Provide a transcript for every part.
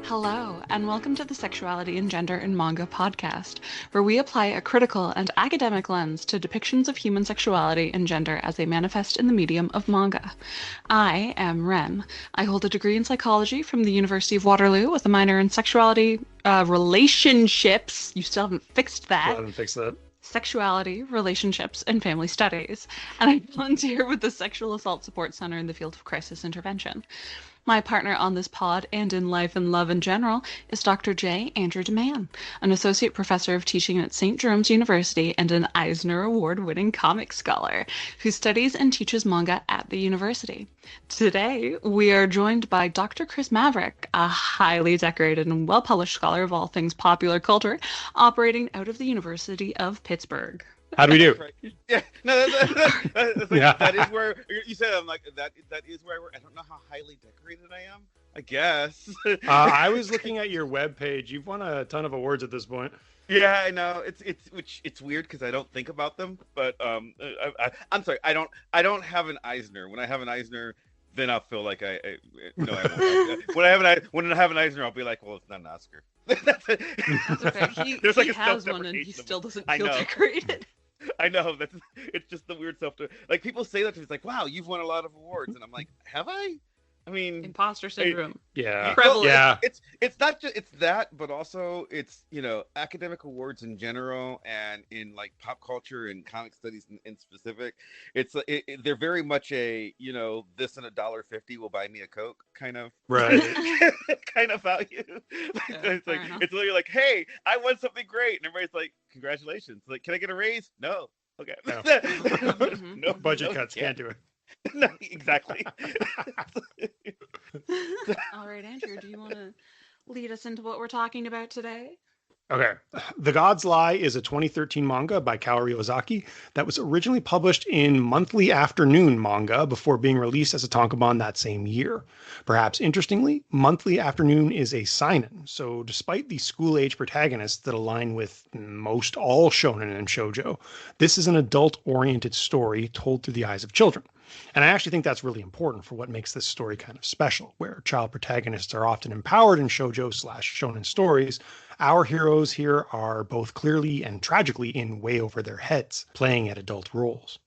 Hello, and welcome to the Sexuality and Gender in Manga podcast, where we apply a critical and academic lens to depictions of human sexuality and gender as they manifest in the medium of manga. I am Ren. I hold a degree in psychology from the University of Waterloo with a minor in sexuality, relationships. You still haven't fixed Still that. haven't fixed that. Sexuality, relationships, and family studies, and I volunteer with the Sexual Assault Support Center in the field of crisis intervention. My partner on this pod and in life and love in general is Dr. J. Andrew DeMann, an associate professor of teaching at St. Jerome's University and an Eisner Award-winning comic scholar who studies and teaches manga at the university. Today, we are joined by Dr. Chris Maverick, a highly decorated and well-published scholar of all things popular culture, operating out of the University of Pittsburgh. How do we do? Right. Yeah, no, that's like, Yeah. That is where you said. I'm like that. That is where I work. I don't know how highly decorated I am. I guess. I was looking at your webpage. You've won a ton of awards at this point. Yeah, I know. It's weird because I don't think about them. But I'm sorry. I don't have an Eisner. When I have an Eisner, then I'll feel like I no. I won't. When I have an Eisner, I'll be like, well, it's not an Oscar. That's it. That's okay. He Like a has one and he self-deprecation still doesn't I feel know. decorated. I know it's just the weird like people say that to me. It's like, wow, you've won a lot of awards, and I'm like, have I? I mean, Imposter syndrome. Yeah. Prevalent. Yeah. it's not just that, but also it's academic awards in general, and in like pop culture and comic studies in specific. They're very much a this and $1.50 will buy me a Coke kind of Right. kind of value. Yeah, It's fair like enough. it's literally like, hey, I won something great, and everybody's like, congratulations. Like, can I get a raise? No. Okay. No. Mhm. No Budget no, cuts can't do it. No, exactly. All right, Andrew, do you want to lead us into what we're talking about today? Okay. The God's Lie is a 2013 manga by Kaori Ozaki that was originally published in Monthly Afternoon manga before being released as a tankobon that same year. Perhaps interestingly, Monthly Afternoon is a seinen, so despite the school-age protagonists that align with most all shonen and shoujo, this is an adult-oriented story told through the eyes of children. And I actually think that's really important for what makes this story kind of special, where child protagonists are often empowered in shoujo/shonen stories. Our heroes here are both clearly and tragically in way over their heads, playing at adult roles.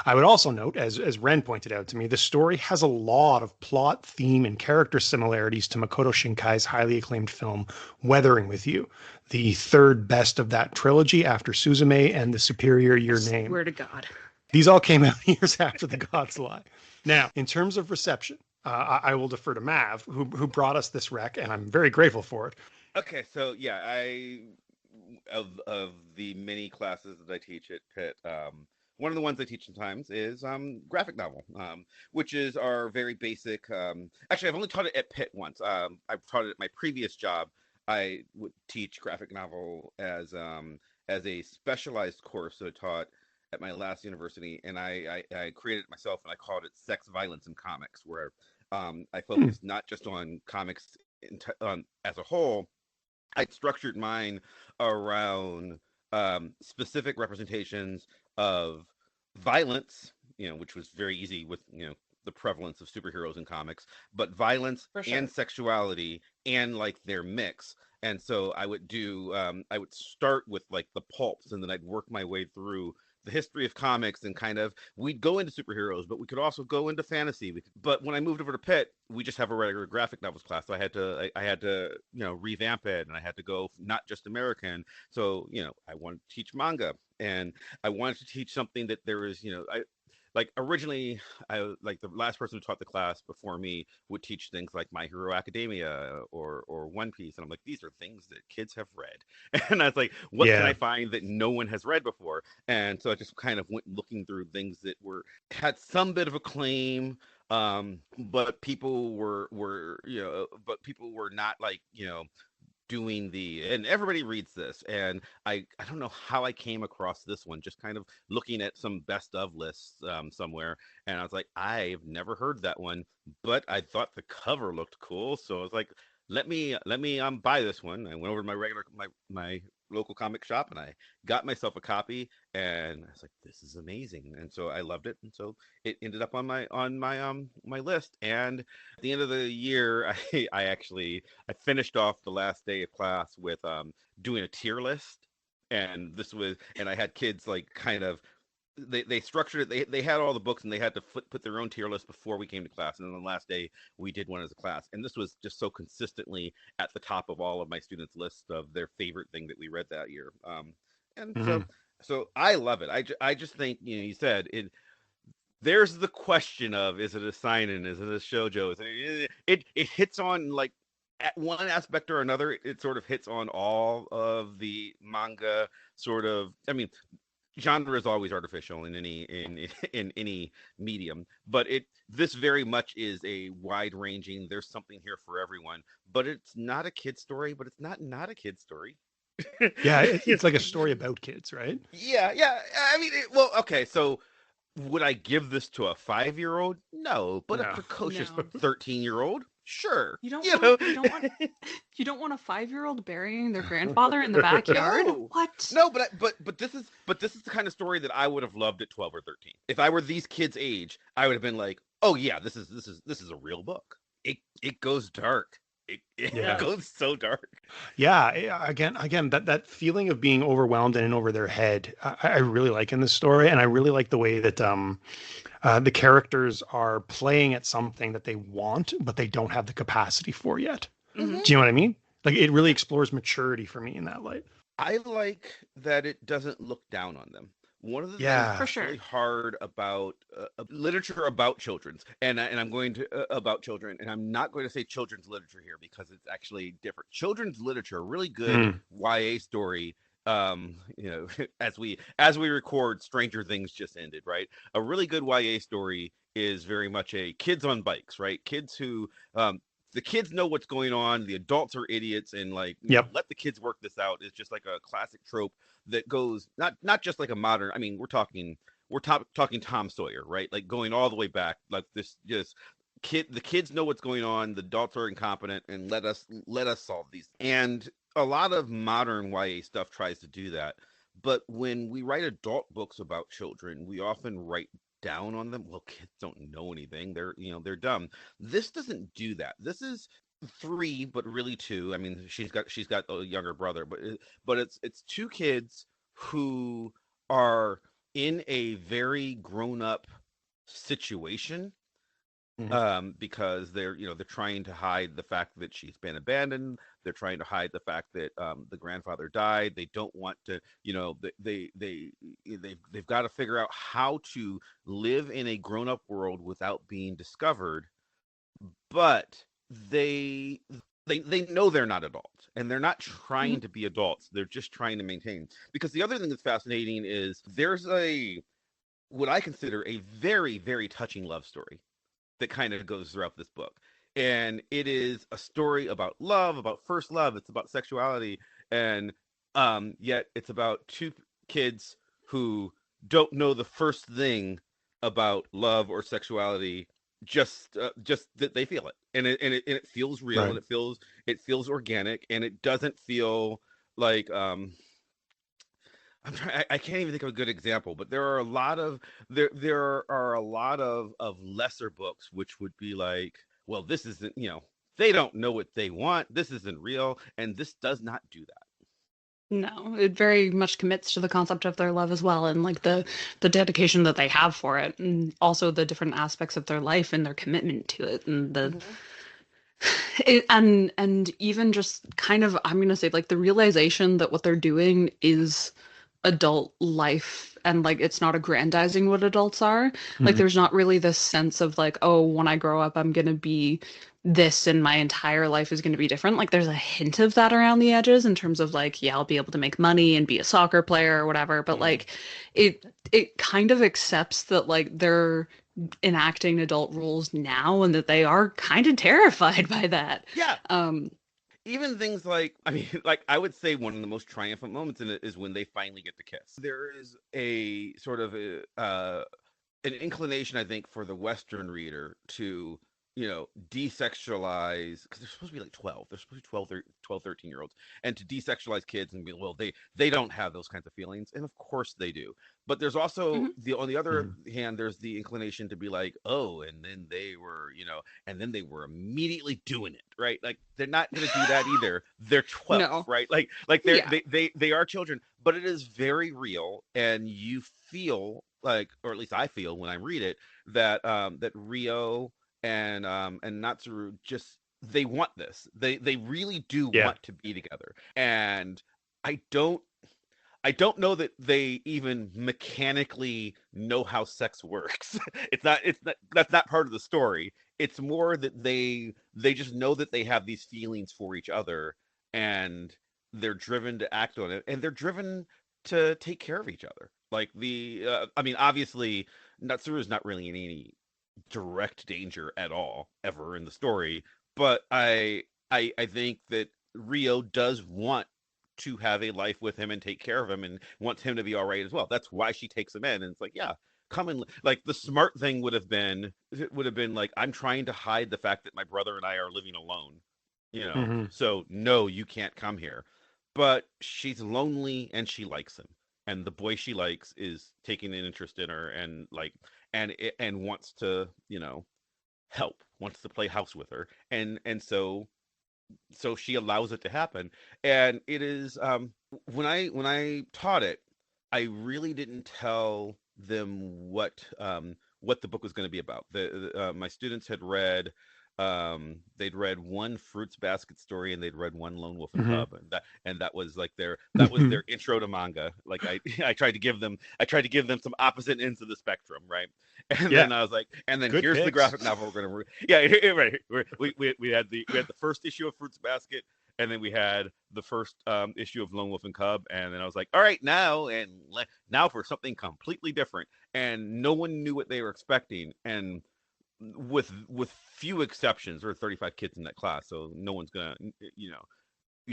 I would also note, as Ren pointed out to me, the story has a lot of plot, theme, and character similarities to Makoto Shinkai's highly acclaimed film Weathering with You, the third best of that trilogy after Suzume and The Superior Your Name. Swear to God. These all came out years after The God's Lie. Now, in terms of reception, I will defer to Mav, who brought us this rec, and I'm very grateful for it. Okay, so yeah, of the many classes that I teach at Pitt, one of the ones I teach sometimes is graphic novel, which is our very basic. Actually, I've only taught it at Pitt once. I've taught it at my previous job. I would teach graphic novel as a specialized course that I taught at my last university, and I created it myself, and I called it Sex, Violence, and Comics, where I focused not just on comics as a whole. I structured mine around specific representations of violence, which was very easy with the prevalence of superheroes in comics, but violence For sure. and sexuality and like their mix. And so I would start with like the pulps, and then I'd work my way through the history of comics, and kind of we'd go into superheroes, but we could also go into fantasy. But when I moved over to Pitt, we just have a regular graphic novels class, so I had to revamp it, and I had to go not just American. So I wanted to teach manga, and I wanted to teach something that there is originally, the last person who taught the class before me would teach things like My Hero Academia or One Piece, and I'm like, these are things that kids have read, and I was like, what can I find that no one has read before? And so I just kind of went looking through things that had some bit of acclaim, but people were not doing and everybody reads this, and I don't know how I came across this one, just kind of looking at some best of lists somewhere, and I was like, I've never heard that one, but I thought the cover looked cool, so I was like, let me buy this one. I went over to my local comic shop, and I got myself a copy, and I was like, this is amazing. And so I loved it, and so it ended up on my list. And at the end of the year, I finished off the last day of class with doing a tier list. And I had kids like kind of they structured it. They had all the books, and they had to put their own tier list before we came to class. And then the last day we did one as a class, and this was just so consistently at the top of all of my students' lists of their favorite thing that we read that year. And Mm-hmm. so I love it. I just think, you said it. There's the question of, is it a seinen? Is it a shoujo? It hits on, like, at one aspect or another. It sort of hits on all of the manga sort of. I mean, genre is always artificial in in any medium, but this very much is a wide ranging. There's something here for everyone, but it's not a kid story. But it's not a kid story. Yeah, it's like a story about kids, right? Yeah. I mean, well, okay, so would I give this to a 5-year-old? No, but a No. precocious No. 13-year-old, sure. You don't You want know, you don't want you don't want a 5-year-old burying their grandfather in the backyard? no, What? no, but this is the kind of story that I would have loved at 12 or 13. If I were these kids' age, I would have been like, oh yeah, this is a real book. It goes dark. It Yeah. goes so dark. Yeah, again, that feeling of being overwhelmed and in over their head, I really like in this story, and I really like the way that the characters are playing at something that they want, but they don't have the capacity for yet. Hmm. Do you know what I mean? Like it really explores maturity for me in that light. I like that it doesn't look down on them. One of the things Yeah. For that's really sure. hard about literature about children's, and I'm going to about children, and I'm not going to say children's literature here because it's actually different. Children's literature, a really good Mm. YA story. As we record, Stranger Things just ended, right? A really good YA story is very much a kids on bikes, right? Kids who the kids know what's going on, the adults are idiots, and, like, Yep. let the kids work this out. Is just like a classic trope that goes not just like a modern. I mean, we're talking Tom Sawyer, right? Like going all the way back, like this just the kids know what's going on, the adults are incompetent, and let us solve these. And a lot of modern YA stuff tries to do that. But when we write adult books about children, we often write down on them. Well, kids don't know anything. They're dumb. This doesn't do that. This is three, but really two. I mean, she's got a younger brother, but it's two kids who are in a very grown up situation, Mhm. because they're trying to hide the fact that she's been abandoned. They're trying to hide the fact that the grandfather died. They don't want to, they've got to figure out how to live in a grown-up world without being discovered. But they know they're not adults, and they're not Hmm. trying to be adults. They're just trying to maintain. Because the other thing that's fascinating is there's a what I consider a very, very touching love story that kind of goes throughout this book. And it is a story about love, about first love. It's about sexuality, and yet it's about two kids who don't know the first thing about love or sexuality. Just that they feel it, and it feels real, and Right. it feels organic, and it doesn't feel like I'm trying. I can't even think of a good example, but there are a lot of lesser books which would be like, well, this isn't, they don't know what they want. This isn't real, and this does not do that. No, it very much commits to the concept of their love as well, and like the dedication that they have for it, and also the different aspects of their life and their commitment to it, and the Mhm. and even just kind of, I'm gonna say, like, the realization that what they're doing is adult life, and like it's not aggrandizing what adults are. Like Mhm. there's not really this sense of like, oh, when I grow up I'm gonna be this and my entire life is gonna be different. Like there's a hint of that around the edges in terms of like, yeah, I'll be able to make money and be a soccer player or whatever, but Mhm. like it kind of accepts that like they're enacting adult rules now and that they are kind of terrified by that. Yeah, um even things like, I mean, like, I would say one of the most triumphant moments in it is when they finally get to kiss. There is a sort of an inclination, I think, for the Western reader to desexualize, because they're supposed to be like 12. They're supposed to be 12, 13 year olds. And to desexualize kids and be, well, they don't have those kinds of feelings. And of course they do. But there's also Hmm. on the other Mhm. hand, there's the inclination to be like, oh, and then they were immediately doing it, right? Like they're not going to do that either. They're 12, No. right? Like Yeah. they are children, but it is very real, and you feel like, or at least I feel when I read it, that Rio and Natsuru just, they want this. They really do Yeah. want to be together. And I don't I don't know that they even mechanically know how sex works. It's not that's not part of the story. It's more that they just know that they have these feelings for each other, and they're driven to act on it, and they're driven to take care of each other. Like I mean, obviously Natsuru is not really in any direct danger at all ever in the story, but I think that Rio does want to have a life with him and take care of him and wants him to be all right as well. That's why she takes him in, and it's like, yeah, come and, like, the smart thing would have been like, I'm trying to hide the fact that my brother and I are living alone, Hmm. so no, you can't come here. But she's lonely and she likes him, and the boy she likes is taking an interest in her, and like, and wants to, help, wants to play house with her, and so she allows it to happen. And it is, when I taught it, I really didn't tell them what the book was going to be about. My students had read, they'd read one Fruits Basket story, and they'd read one Lone Wolf and Hmm. Cub, and that was like their intro to manga. Like I tried to give them some opposite ends of the spectrum, right? And Yeah. then I was like, and then Good here's the picks. graphic novel we're gonna yeah, right. We had the first issue of Fruits Basket, and then we had the first issue of Lone Wolf and Cub, and then I was like, all right, now for something completely different, and no one knew what they were expecting, and with few exceptions, there were 35 kids in that class, so no one's gonna, you know,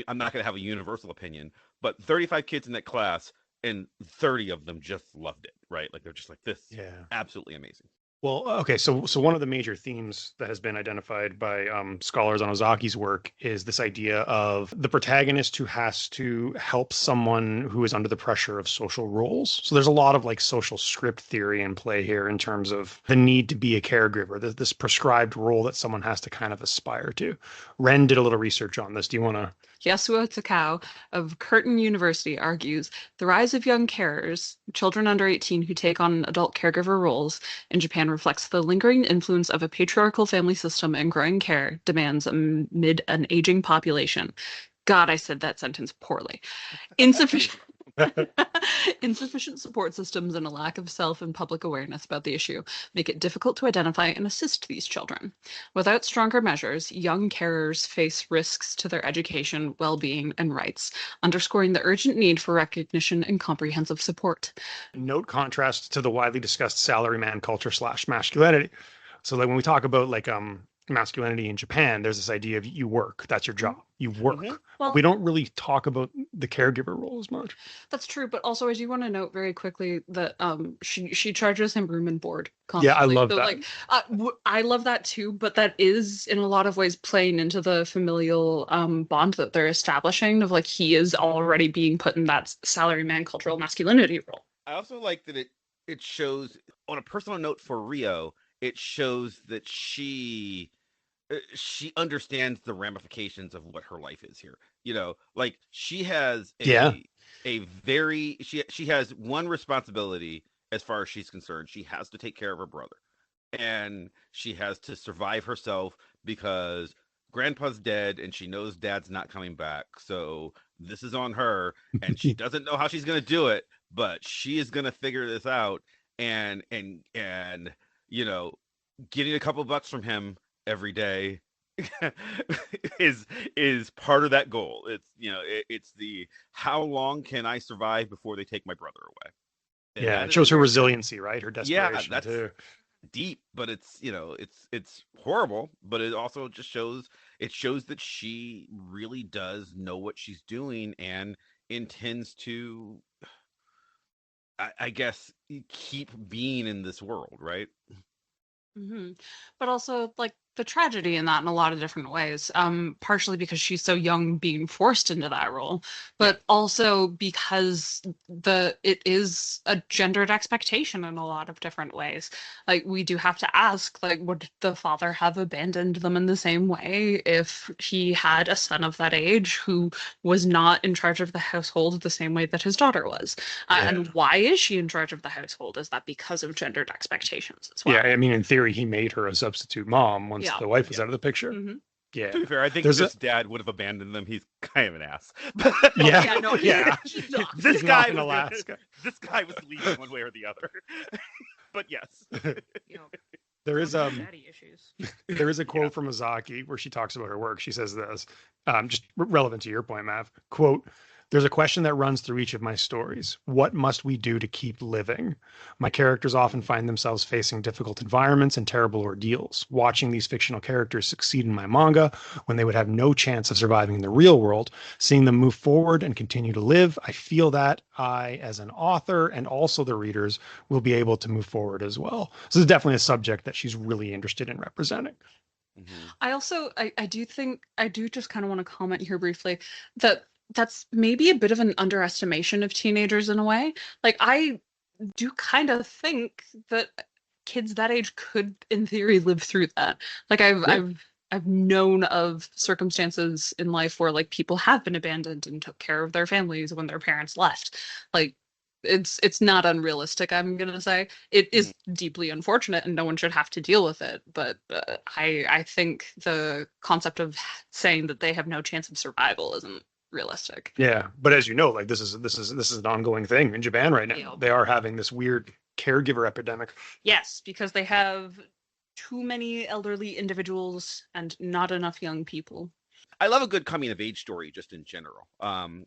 I'm not gonna have a universal opinion, but 35 kids in that class, and 30 of them just loved it, right? Like they're just like, this Yeah. absolutely amazing. Well, okay, so one of the major themes that has been identified by scholars on Ozaki's work is this idea of the protagonist who has to help someone who is under the pressure of social roles. So there's a lot of like social script theory in play here in terms of the need to be a caregiver, this prescribed role that someone has to kind of aspire to. Ren did a little research on this. Do you want to? Yasuo Takao of Curtin University argues the rise of young carers, children under 18 who take on adult caregiver roles in Japan, reflects the lingering influence of a patriarchal family system and growing care demands amid an aging population. God, I said that sentence poorly. Insufficient insufficient support systems and a lack of self and public awareness about the issue make it difficult to identify and assist these children. Without stronger measures, young carers face risks to their education, well-being, and rights, underscoring the urgent need for recognition and comprehensive support. Note contrast to the widely discussed salaryman culture slash masculinity. So like when we talk about like masculinity in Japan, there's this idea of you work, that's your Mhm. job. You Hmm. work. We Well, don't really talk about the caregiver role as much. that's true, but also I do want to note very quickly that she charges him room and board Yeah, I constantly. love So that. like I love that too, but that is in a lot of ways playing into the familial bond that they're establishing of like he is already being put in that salaryman cultural masculinity role. I also like that it shows, on a personal note for Rio, it shows that she understands the ramifications of what her life is here. Like she has Yeah. a very she has one responsibility as far as she's concerned. She has to take care of her brother, and she has to survive herself because grandpa's dead and she knows dad's not coming back. So this is on her, and she doesn't know how she's going to do it, but she is going to figure this out. And you know, getting a couple bucks from him every day is is part of that goal. It's the, how long can I survive before they take my brother away? And Yeah, that it is a shows her very, resiliency, right? Her yeah, desperation that's too. deep, but it's horrible, but it also just shows that she really does know what she's doing and intends to, I guess, keep being in this world, right? Hmm. But also, like, the tragedy in that in a lot of different ways. Partially because she's so young being forced into that role, Yeah. but also because it is a gendered expectation in a lot of different ways. Like we do have to ask, like, would the father have abandoned them in the same way if he had a son of that age who was not in charge of the household the same way that his daughter was? Yeah. And why is she in charge of the household? Is that because of gendered expectations as Yeah, well? I mean, in theory, he made her a substitute mom once Yeah. the wife was Yeah. out of the picture. Hmm. Yeah. To be fair, I think if There's a this dad would have abandoned them, he's kind of an ass. yeah, Yeah, no, yeah. he sucks. This He's not guy in was Alaska. this guy was leading one way or the other. But yes. You know, There is daddy issues. there is a quote Yeah. from Azaki where she talks about her work. She says this, just relevant to your point, Mav. Quote, there's a question that runs through each of my stories. What must we do to keep living? My characters often find themselves facing difficult environments and terrible ordeals. Watching these fictional characters succeed in my manga when they would have no chance of surviving in the real world, seeing them move forward and continue to live, I feel that I, as an author and also the readers, will be able to move forward as well. So this is definitely a subject that she's really interested in representing. Mhm. I also I do think I do just kind of want to comment here briefly that that's maybe a bit of an underestimation of teenagers in a way. Like I do kind of think that kids that age could in theory live through that. Like Yeah. I've known of circumstances in life where like people have been abandoned and took care of their families when their parents left. Like it's not unrealistic, I'm gonna say. It Mhm. is deeply unfortunate and no one should have to deal with it, but I think the concept of saying that they have no chance of survival isn't realistic. Yeah, but as you know, like this is an ongoing thing in Japan right now. Yeah. They are having this weird caregiver epidemic. Yes, because they have too many elderly individuals and not enough young people. I love a good coming of age story just in general.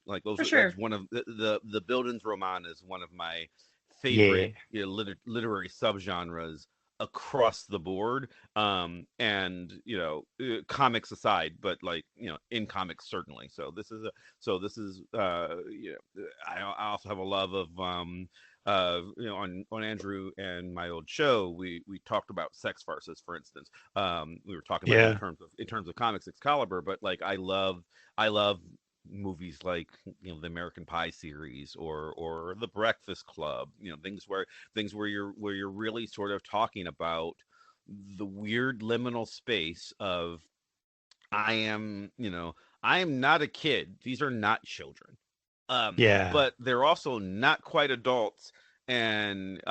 Like those For that's sure. one of the Bildens roman is one of my Yeah. favorite literary subgenres across the board. And comics aside, but like in comics certainly. I also have a love of on Andrew and my old show we talked about sex farces, for instance. We were talking about it Yeah. in terms of comics Excalibur, but like I love movies like the American Pie series or the Breakfast Club, things where you're really sort of talking about the weird liminal space of I am, I am not a kid. These are not children. Yeah. But they're also not quite adults. And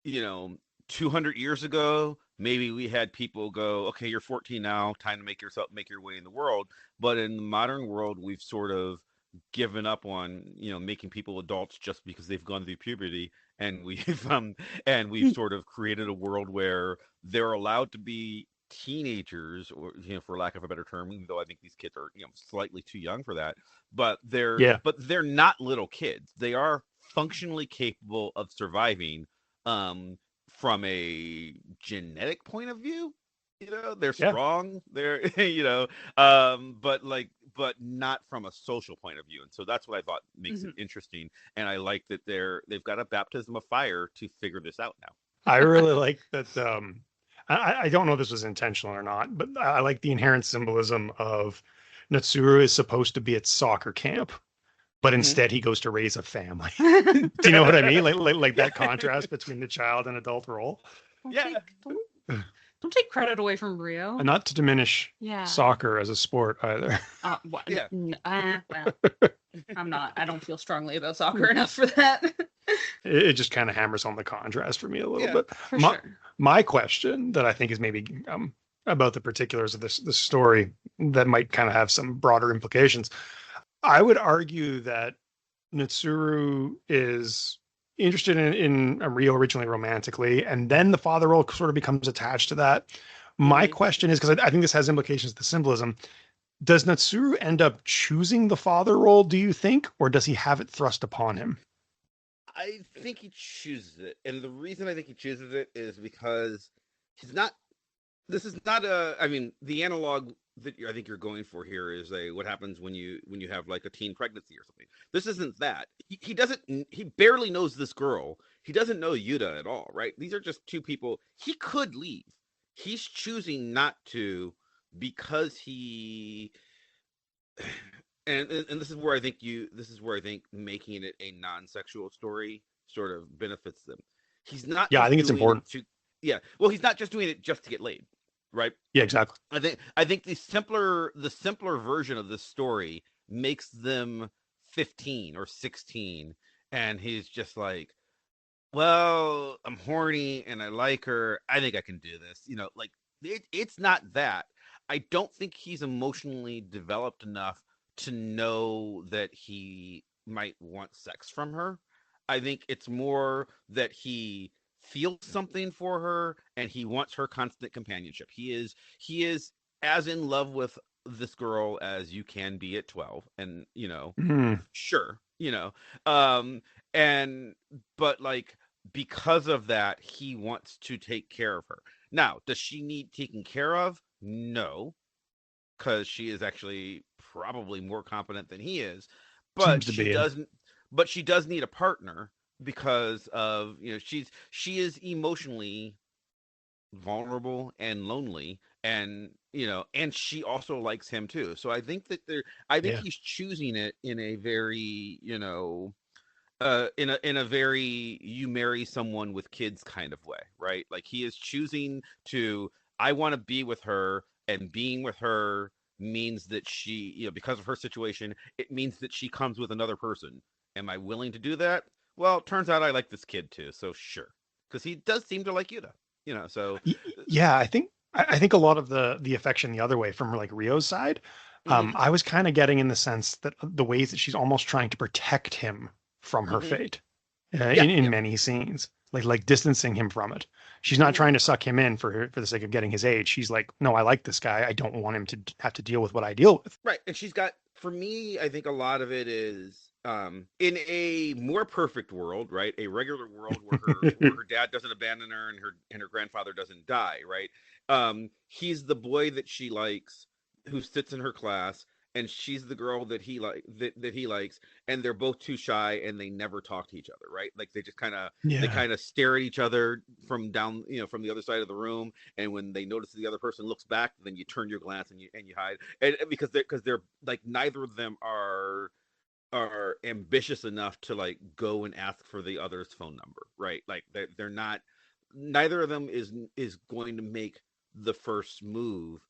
you know, 200 years ago, maybe we had people go, "Okay, you're 14 now, time to make your way in the world." But in the modern world, we've sort of given up on, making people adults just because they've gone through puberty, and we've sort of created a world where they're allowed to be teenagers, or for lack of a better term, even though I think these kids are slightly too young for that, but they're Yeah. but they're not little kids. They are functionally capable of surviving, from a genetic point of view. They're Yeah. strong, they're but not from a social point of view. And so that's what I thought makes it Mhm. interesting. And I like that they've got a baptism of fire to figure this out now. I really like that. I don't know if this was intentional or not, but I like the inherent symbolism of Natsuru is supposed to be at soccer camp, but Mhm. instead he goes to raise a family. Do you know what I mean? Like Yeah. that contrast between the child and adult role. Don't Yeah. take don't take credit away from Rio. And not to diminish Yeah. soccer as a sport either. What? Yeah. Well, I'm not. I don't feel strongly about soccer enough for that. It just kind of hammers on the contrast for me a little Yeah. bit. For My, sure. my question that I think is maybe about the particulars of this story that might kind of have some broader implications. I would argue that Natsuru is interested in Rio originally romantically, and then the father role sort of becomes attached to that. My Mhm. question is, because I think this has implications to the symbolism, does Natsuru end up choosing the father role, do you think, or does he have it thrust upon him? I think he chooses it, and the reason I think he chooses it is because he's not. This is not a. I mean, the analog that I think you're going for here is what happens when you have like a teen pregnancy or something. This isn't that. He doesn't. He barely knows this girl. He doesn't know Yuta at all, right? These are just two people. He could leave. he's choosing not to because he and this is where I think making it a non-sexual story sort of benefits them. He's not Yeah, I just think it's doing it important. to yeah, well, he's not just doing it just to get laid, right? Yeah, exactly. I think the simpler version of this story makes them 15 or 16, and he's just like, well, I'm horny and I like her. I think I can do this. Like it's not that. I don't think he's emotionally developed enough to know that he might want sex from her. I think it's more that he feels something for her and he wants her constant companionship. He is as in love with this girl as you can be at 12, and Mm. sure, um and but like because of that, he wants to take care of her. Now, does she need taking care of? No, because she is actually probably more competent than he is. But Seems to she be. Yeah. doesn't. But she does need a partner because of she is emotionally vulnerable and lonely, and she also likes him too. So I think Yeah. he's choosing it in a very in a very you marry someone with kids kind of way, right? Like he is choosing to I want to be with her, and being with her means that she, because of her situation, it means that she comes with another person. Am I willing to do that? Well, turns out I like this kid too, so sure. Because he does seem to like Yuta, so Yeah, I think a lot of the affection the other way from like Rio's side, hmm I was kind of getting in the sense that the ways that she's almost trying to protect him from her hmm fate yeah, in yeah. many scenes, like distancing him from it. She's not hmm trying to suck him in for the sake of getting his age. She's like, no, I like this guy. I don't want him to have to deal with what I deal with. Right. And she's got, for me, I think a lot of it is in a more perfect world, right? A regular world where her dad doesn't abandon her and her grandfather doesn't die, right? He's the boy that she likes who sits in her class, and she's the girl that he likes, and they're both too shy and they never talk to each other, right? Like they Yeah. kind of stare at each other from down, from the other side of the room, and when they notice the other person looks back, then you turn your glance and you hide, and because they're like neither of them are ambitious enough to like go and ask for the other's phone number, right? Like they're not. Neither of them is going to make the first move,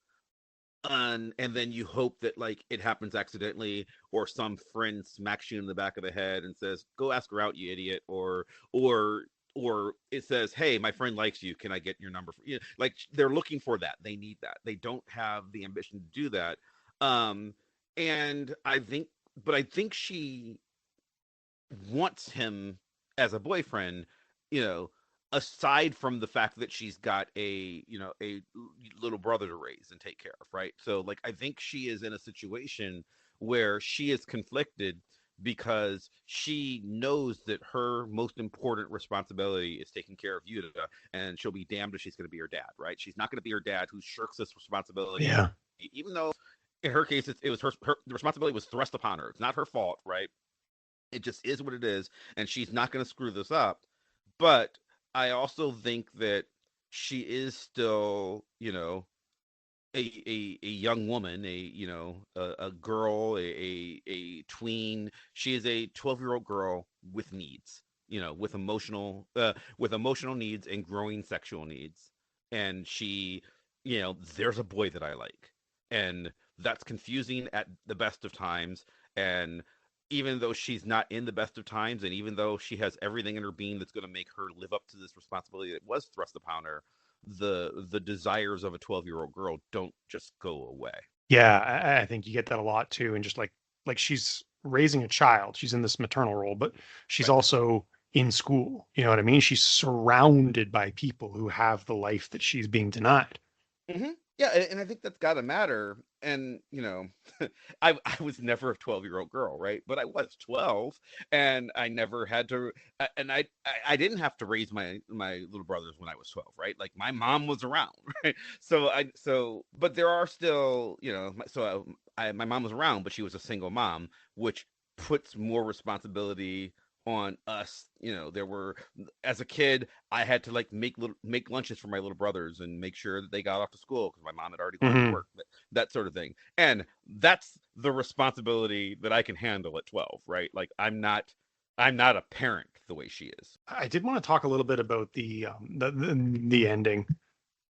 and then you hope that like it happens accidentally, or some friend smacks you in the back of the head and says, "Go ask her out, you idiot," or or it says, "Hey, my friend likes you. Can I get your number?" Like they're looking for that. They need that. They don't have the ambition to do that. Um, and I think she wants him as a boyfriend, you know, aside from the fact that she's got a little brother to raise and take care of, right? So like I think she is in a situation where she is conflicted because she knows that her most important responsibility is taking care of Yuta, and she'll be damned if she's going to be her dad, right? She's not going to be her dad who shirks this responsibility, Yeah. even though in her case it was her the responsibility was thrust upon her. It's not her fault, right? It just is what it is, and she's not going to screw this up. But I also think that she is still, a young woman, a girl, a tween. She is a 12-year-old girl with needs, with emotional needs and growing sexual needs. And she, there's a boy that I like, and that's confusing at the best of times. And even though she's not in the best of times, and even though she has everything in her being that's going to make her live up to this responsibility that was thrust upon her, the desires of a 12-year-old girl don't just go away. Yeah, I think you get that a lot too. And just like she's raising a child, she's in this maternal role, but she's Right. also in school. You know what I mean? She's surrounded by people who have the life that she's being denied. Yeah, and I think that's got to matter. And I was never a 12-year-old girl, right? But I was 12, and I never had to, and I didn't have to raise my little brothers when I was 12, right? Like my mom was around, right? But there are still, my mom was around, but she was a single mom, which puts more responsibility on us. There were, as a kid, I had to like make lunches for my little brothers and make sure that they got off to school because my mom had already gone to Mhm. work, that sort of thing. And that's the responsibility that I can handle at 12, right? Like I'm not a parent the way she is. I did want to talk a little bit about the ending,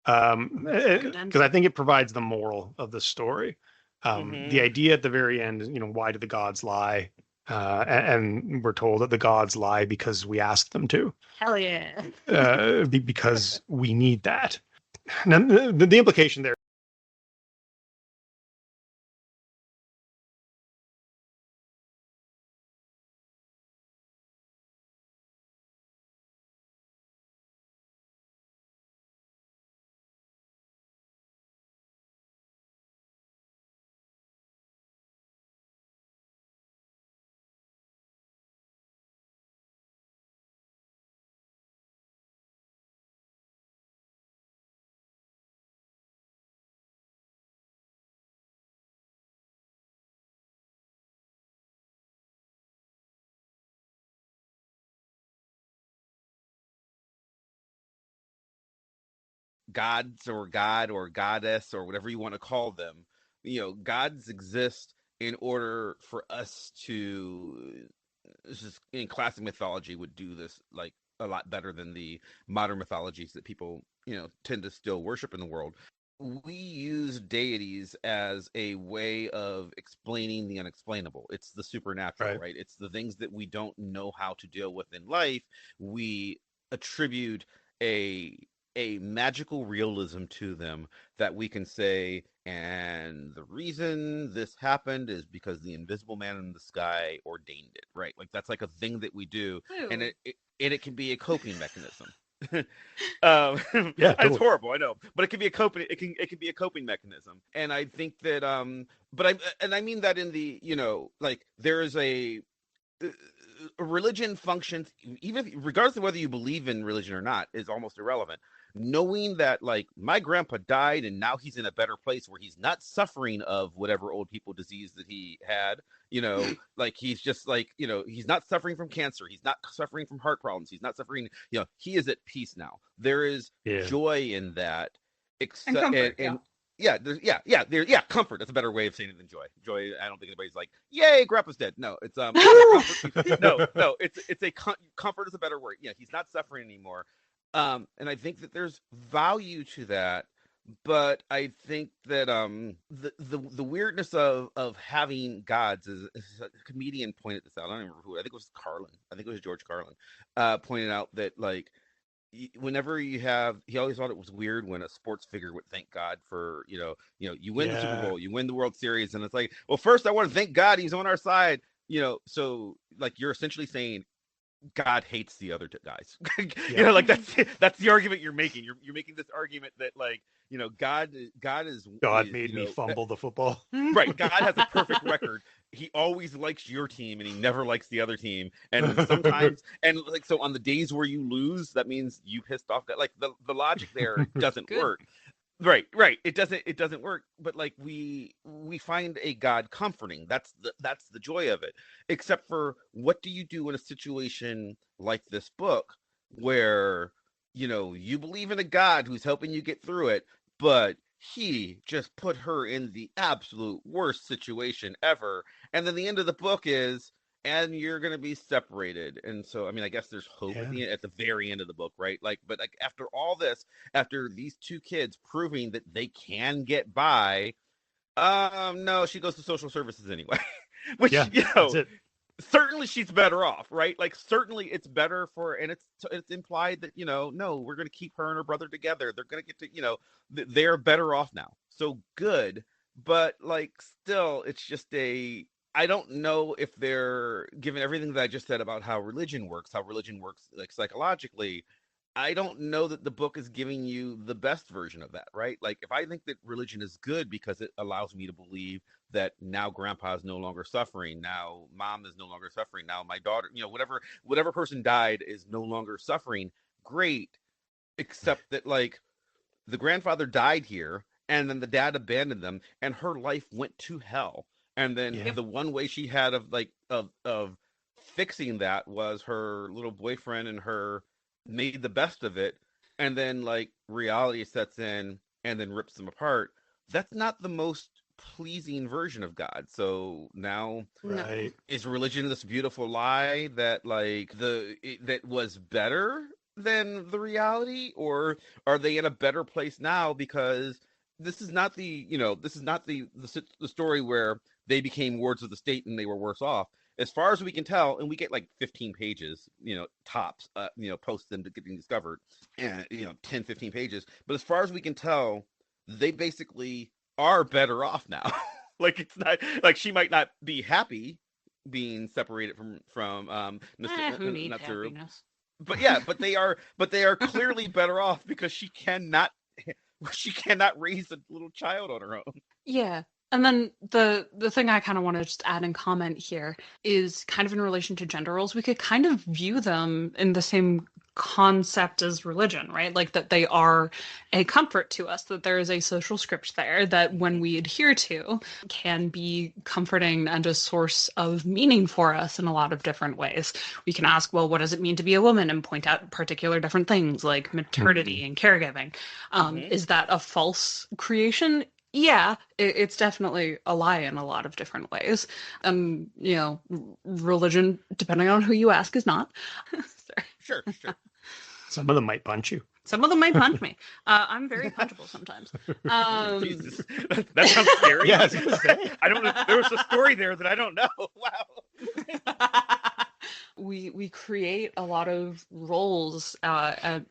Good because I ending. think it provides the moral of the story. The Mm-hmm. idea at the very end, why do the gods lie? And we're told that the gods lie because we ask them to, Hell yeah. because we need that. Now, the implication there, Gods or god or goddess or whatever you want to call them, gods exist in order for us to, this is in classic mythology would do this like a lot better than the modern mythologies that people tend to still worship in the world. We use deities as a way of explaining the unexplainable. It's the supernatural, right? right? It's the things that we don't know how to deal with in life. We attribute a magical realism to them that we can say, and the reason this happened is because the invisible man in the sky ordained it, right? Like that's like a thing that we do, and Woo. it can be a coping mechanism. Yeah, It's totally. horrible, I know, but it can be a coping. It can be a coping mechanism, and I think that but I mean that in the like there is a religion functions, even regardless of whether you believe in religion or not, is almost irrelevant. Knowing that like my grandpa died and now he's in a better place where he's not suffering of whatever old people disease that he had, like he's just like, he's not suffering from cancer, he's not suffering from heart problems, he's not suffering, he is at peace now. There is Yeah. joy in that, And except comfort, yeah. and yeah, yeah, comfort. That's a better way of saying it than joy. Joy, I don't think anybody's like, "Yay, Grandpa's dead." No, it's a comfort. No, it's a comfort is a better word. Yeah, he's not suffering anymore, and I think that there's value to that. But I think that the weirdness of having gods is a comedian pointed this out. I don't remember who. I think it was Carlin. I think it was George Carlin. Pointed out that like whenever he always thought it was weird when a sports figure would thank God for you win the Super Yeah. Bowl, you win the World Series, and it's like, well, first I want to thank God he's on our side. So like you're essentially saying God hates the other guys. Yep. Like that's the argument you're making. You're making this argument that like God God is made me fumble the football. right. God has a perfect record. He always likes your team and he never likes the other team. And sometimes, and like, so on the days where you lose, that means you pissed off God. Like the logic there doesn't Good. work. Right. It doesn't work. But like we find a God comforting. That's the joy of it. Except for what do you do in a situation like this book where, you believe in a God who's helping you get through it, but he just put her in the absolute worst situation ever. And then the end of the book is, and you're gonna be separated. And so, I mean, I guess there's hope Yeah. at the very end of the book, right? Like, but like after all this, after these two kids proving that they can get by, no, she goes to social services anyway. Which Yeah. That's it. certainly she's better off, right? Like certainly it's better for, and it's implied that no, we're going to keep her and her brother together. They're going to get to they're better off now. So good, but like still, it's just a. I don't know if they're given everything that I just said about how religion works like psychologically. I don't know that the book is giving you the best version of that, right? Like if I think that religion is good because it allows me to believe that now grandpa is no longer suffering, now mom is no longer suffering, now my daughter, whatever person died is no longer suffering, great. Except that like the grandfather died here and then the dad abandoned them and her life went to hell. And then Yeah. Yep. the one way she had of like of fixing that was her little boyfriend and her made the best of it, and then like reality sets in and then rips them apart. That's not the most pleasing version of God. So now Right. is religion this beautiful lie that like that was better than the reality, or are they in a better place now because this is not the story where they became wards of the state and they were worse off. As far as we can tell, and we get like 15 pages, tops, post them to getting discovered, and 10, 15 pages. But as far as we can tell, they basically are better off now. Like it's not like she might not be happy being separated from Who needs Natsuru, happiness? but they are clearly better off because she cannot raise a little child on her own. Yeah. And then the thing I kind of want to just add and comment here is kind of in relation to gender roles. We could kind of view them in the same concept as religion, right? Like that they are a comfort to us, that there is a social script there that when we adhere to can be comforting and a source of meaning for us in a lot of different ways. We can ask, well, what does it mean to be a woman, and point out particular different things like maternity and caregiving. Is that a false creation? Yeah, it's definitely a lie in a lot of different ways. Religion, depending on who you ask, is not. Sure. Some of them might punch you. Some of them might punch me. I'm very punchable sometimes. Jesus, that sounds scary. Yeah, I was gonna say. I don't know. There was a story there that I don't know. Wow. We create a lot of roles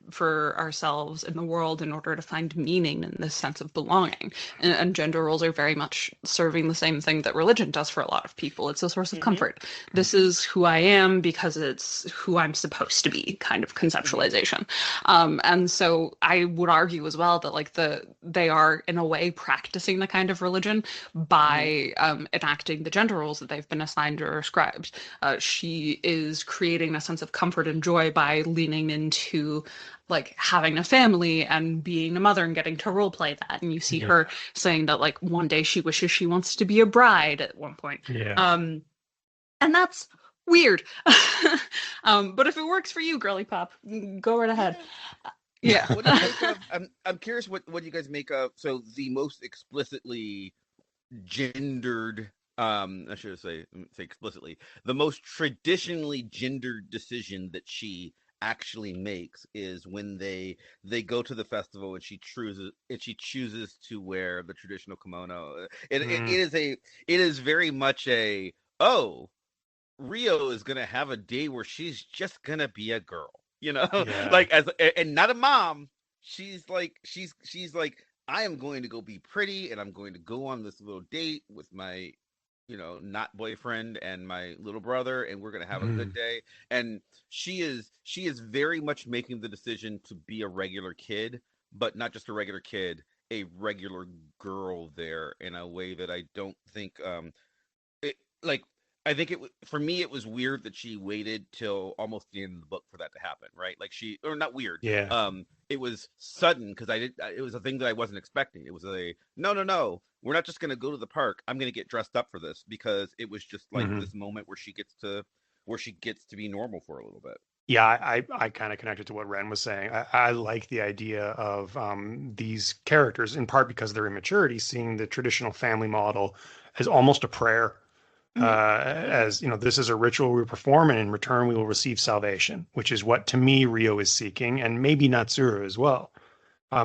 for ourselves in the world in order to find meaning and this sense of belonging. And gender roles are very much serving the same thing that religion does for a lot of people. It's a source of comfort. This is who I am because it's who I'm supposed to be, kind of conceptualization. And so I would argue as well that like they are in a way practicing the kind of religion by enacting the gender roles that they've been assigned or ascribed. She is creating a sense of comfort and joy by leaning into like having a family and being a mother and getting to role play that. And you see her saying that like one day she wishes she wants to be a bride at one point. And that's weird. But if it works for you, girly pop, go right ahead. Yeah. What do you make of, I'm curious what you guys make of, so the most explicitly gendered, I should say explicitly, the most traditionally gendered decision that she actually makes is when they go to the festival and she chooses to wear the traditional kimono. It is very much a, oh, Rio is gonna have a day where she's just gonna be a girl, like and not a mom. She's like I am going to go be pretty, and I'm going to go on this little date with my not boyfriend and my little brother, and we're gonna have a good day. And she is very much making the decision to be a regular kid, but not just a regular kid, a regular girl there, in a way that I don't think I think for me it was weird that she waited till almost the end of the book for that to happen, right? Like or not weird. It was sudden because it was a thing that I wasn't expecting. It was no, we're not just gonna go to the park. I'm gonna get dressed up for this, because it was just like this moment where she gets to be normal for a little bit. Yeah, I kind of connected to what Ren was saying. I like the idea of these characters, in part because of their immaturity, seeing the traditional family model as almost a prayer. As this is a ritual we perform, and in return we will receive salvation, which is what to me Rio is seeking, and maybe Natsuru as well.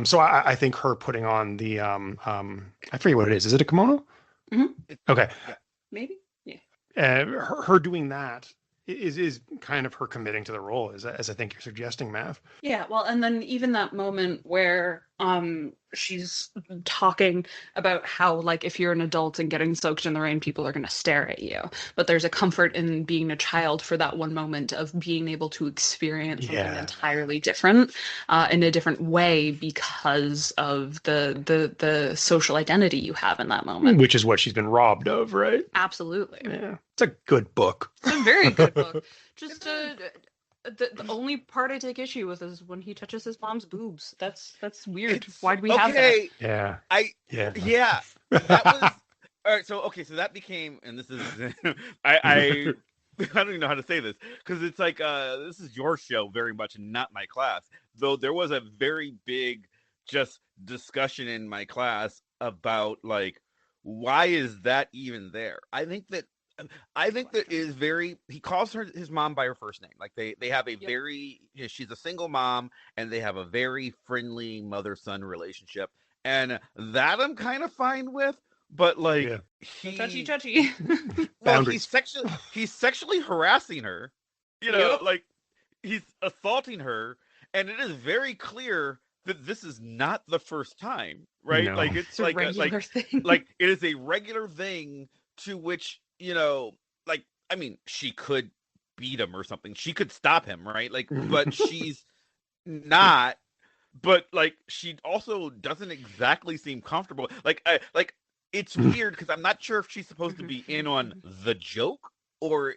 So I think her putting on the I forget what it is. Is it a kimono? Okay. Yeah. Maybe. Yeah. Her doing that is kind of her committing to the role, as I think you're suggesting, Mav. Yeah, well, and then even that moment where she's talking about how, like, if you're an adult and getting soaked in the rain, people are going to stare at you. But there's a comfort in being a child for that one moment of being able to experience something entirely different in a different way because of the social identity you have in that moment. Which is what she's been robbed of, right? Absolutely. Yeah. It's a good book. It's a very good book. Just the only part I take issue with is when he touches his mom's boobs. That's weird. Why do we have that? Yeah. That was all right. So that became, and this is I don't even know how to say this because it's like this is your show very much, not my class. Though there was a very big just discussion in my class about like why is that even there? I think that is very. He calls her his mom by her first name. Like they have a Yep. very. She's a single mom, and they have a very friendly mother son relationship, and that I'm kind of fine with. But like Yeah. No touchy he, touchy. well, Boundaries. he's sexually harassing her. Yep. Like he's assaulting her, and it is very clear that this is not the first time, right? No. Like it's It's a regular thing. like it is a regular thing to which like I mean, she could beat him or something. She could stop him, right? Like, but she's not. But like, she also doesn't exactly seem comfortable. Like it's weird because I'm not sure if she's supposed to be in on the joke or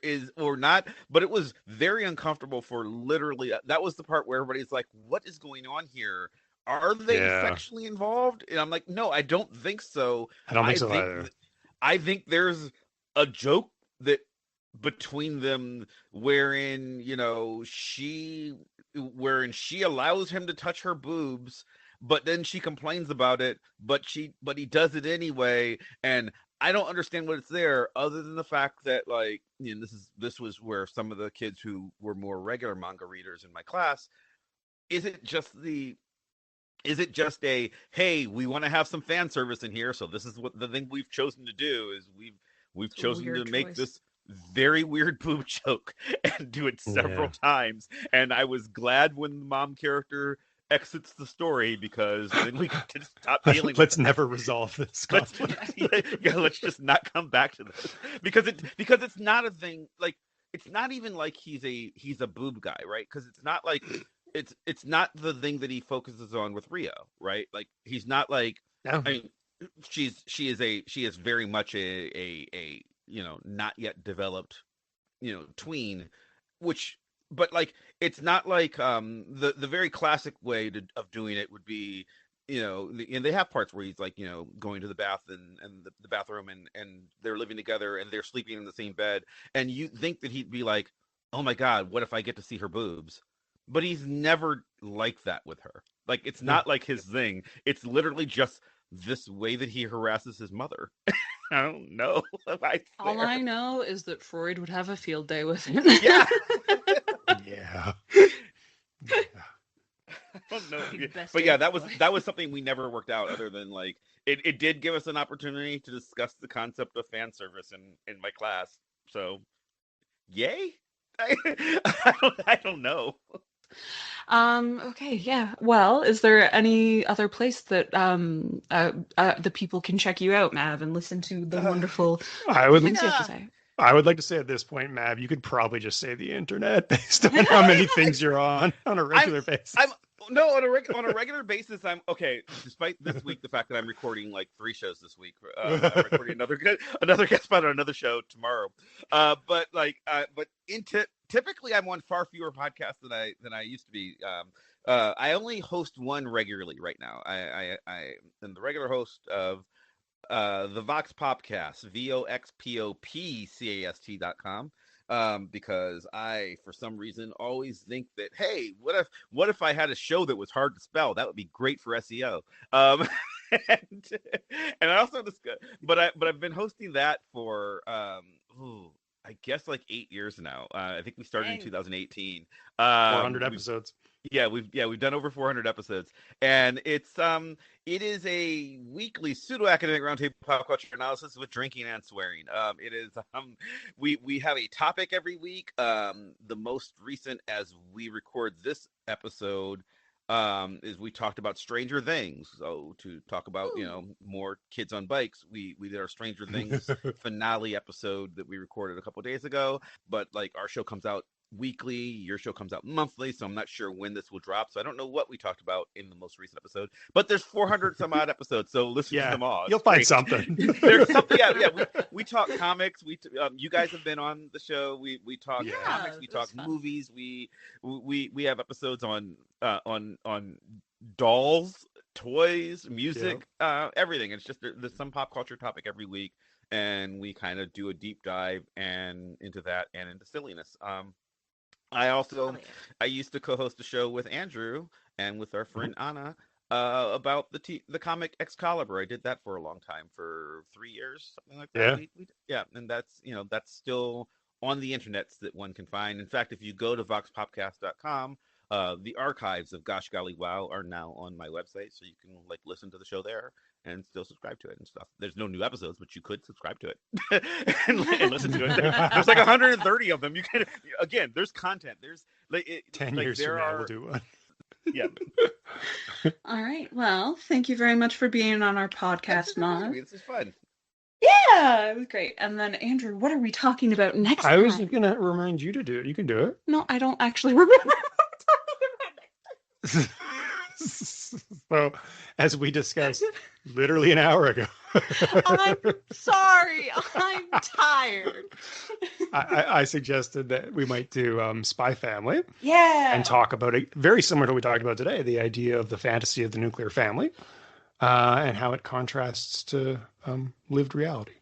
not, but it was very uncomfortable for literally that was the part where everybody's like, what is going on here? Are they Yeah. sexually involved? And I'm like, no, I don't think so. I don't think I so think either. I think there's a joke that between them wherein she allows him to touch her boobs, but then she complains about it, but he does it anyway. And I don't understand what it's there other than the fact that like this was where some of the kids who were more regular manga readers in my class, is it just the is it just a hey, we want to have some fan service in here, so this is what the thing we've chosen to do is we've It's a chosen to weird make choice. this very weird boob joke and do it several Yeah. times. And I was glad when the mom character exits the story because then we can just stop dealing with Let's it. never resolve this Let's conflict. let's just not come back to this because it's not a thing like it's not even like he's a boob guy, right? Because it's not like it's not the thing that he focuses on with Rio, right? Like he's not like No. I mean she is very much a not yet developed tween, which but like it's not like the very classic way of doing it would be and they have parts where he's like going to the bath and the bathroom and they're living together and they're sleeping in the same bed and you think that he'd be like, oh my god, what if I get to see her boobs? But he's never like that with her. Like it's No. not like his thing. It's literally just this way that he harasses his mother. I don't know. I All swear. I know is that Freud would have a field day with it. Yeah. Yeah. I don't know. Best But day yeah, of my that life. was something we never worked out other than like it did give us an opportunity to discuss the concept of fan service in my class. So yay? I don't know. Okay, yeah. Well, is there any other place that the people can check you out, Mav, and listen to the Uh, wonderful I would things you have to yeah. say? I would like to say at this point, Mav, you could probably just say the internet based on how many things you're on a I'm regular basis. I'm no on a regular basis. I'm okay. Despite this week, the fact that I'm recording like 3 shows this week, I'm recording another guest spot on another show tomorrow. But typically I'm on far fewer podcasts than I used to be. I only host one regularly right now. I am the regular host of the Vox Popcast, VOXPOPCAST.com. Because I, for some reason, always think that, hey, what if I had a show that was hard to spell? That would be great for SEO. And, and I also discuss, but I've been hosting that for I guess like 8 years now. I think we started in Dang. 2018. 400 We've episodes. we've done over 400 episodes, and it is a weekly pseudo academic roundtable pop culture analysis with drinking and swearing. It is we have a topic every week. The most recent as we record this episode is we talked about Stranger Things. So to talk about Ooh. more kids on bikes, we did our Stranger Things finale episode that we recorded a couple days ago. But like our show comes out weekly, your show comes out monthly, so I'm not sure when this will drop, so I don't know what we talked about in the most recent episode, but there's 400 some odd episodes, so listen to Yeah, them all. you'll It's find great. something. There's something. Yeah, we talk comics. You guys have been on the show. We talk Yeah. comics, Yeah, we it was talk fun. movies, we have episodes on dolls, toys, Yep. music, everything. It's just there's some pop culture topic every week. and we kind of do a deep dive and into that and into silliness. I also I used to co-host a show with Andrew and with our friend Anna about the comic Excalibur. I did that for a long time, for 3 years, something like that. Yeah. Yeah, and that's that's still on the internets that one can find. In fact, if you go to voxpopcast.com, the archives of Gosh Golly Wow are now on my website, so you can like listen to the show there and still subscribe to it and stuff. There's no new episodes, but you could subscribe to it and listen to it. There's like 130 of them. You can again. There's content. There's like 10 years from now, we'll do one. Yeah. All right. Well, thank you very much for being on our podcast, Mom. This is fun. Yeah, it was great. And then, Andrew, what are we talking about next time? I was going to remind you to do it. You can do it. No, I don't actually remember what we're talking about next time. So, as we discussed literally an hour ago. I'm sorry. I'm tired. I suggested that we might do Spy Family. Yeah. And talk about it very similar to what we talked about today, the idea of the fantasy of the nuclear family and how it contrasts to lived reality,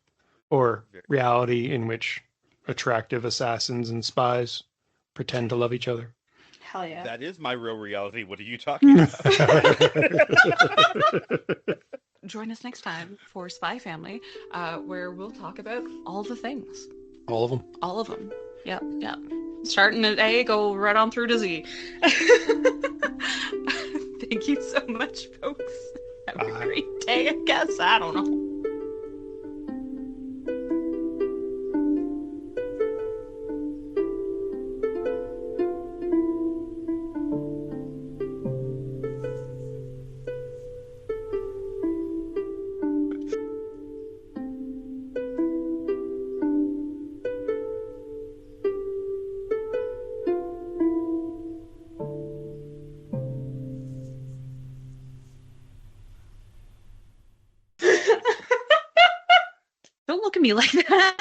or reality in which attractive assassins and spies pretend to love each other. Hell yeah. That is my real reality. What are you talking about? Join us next time for Spy Family, where we'll talk about all the things. All of them. All of them. Yep, yep. Starting at A, go right on through to Z. Thank you so much, folks. Have a great day, I guess. I don't know. Don't look at me like that.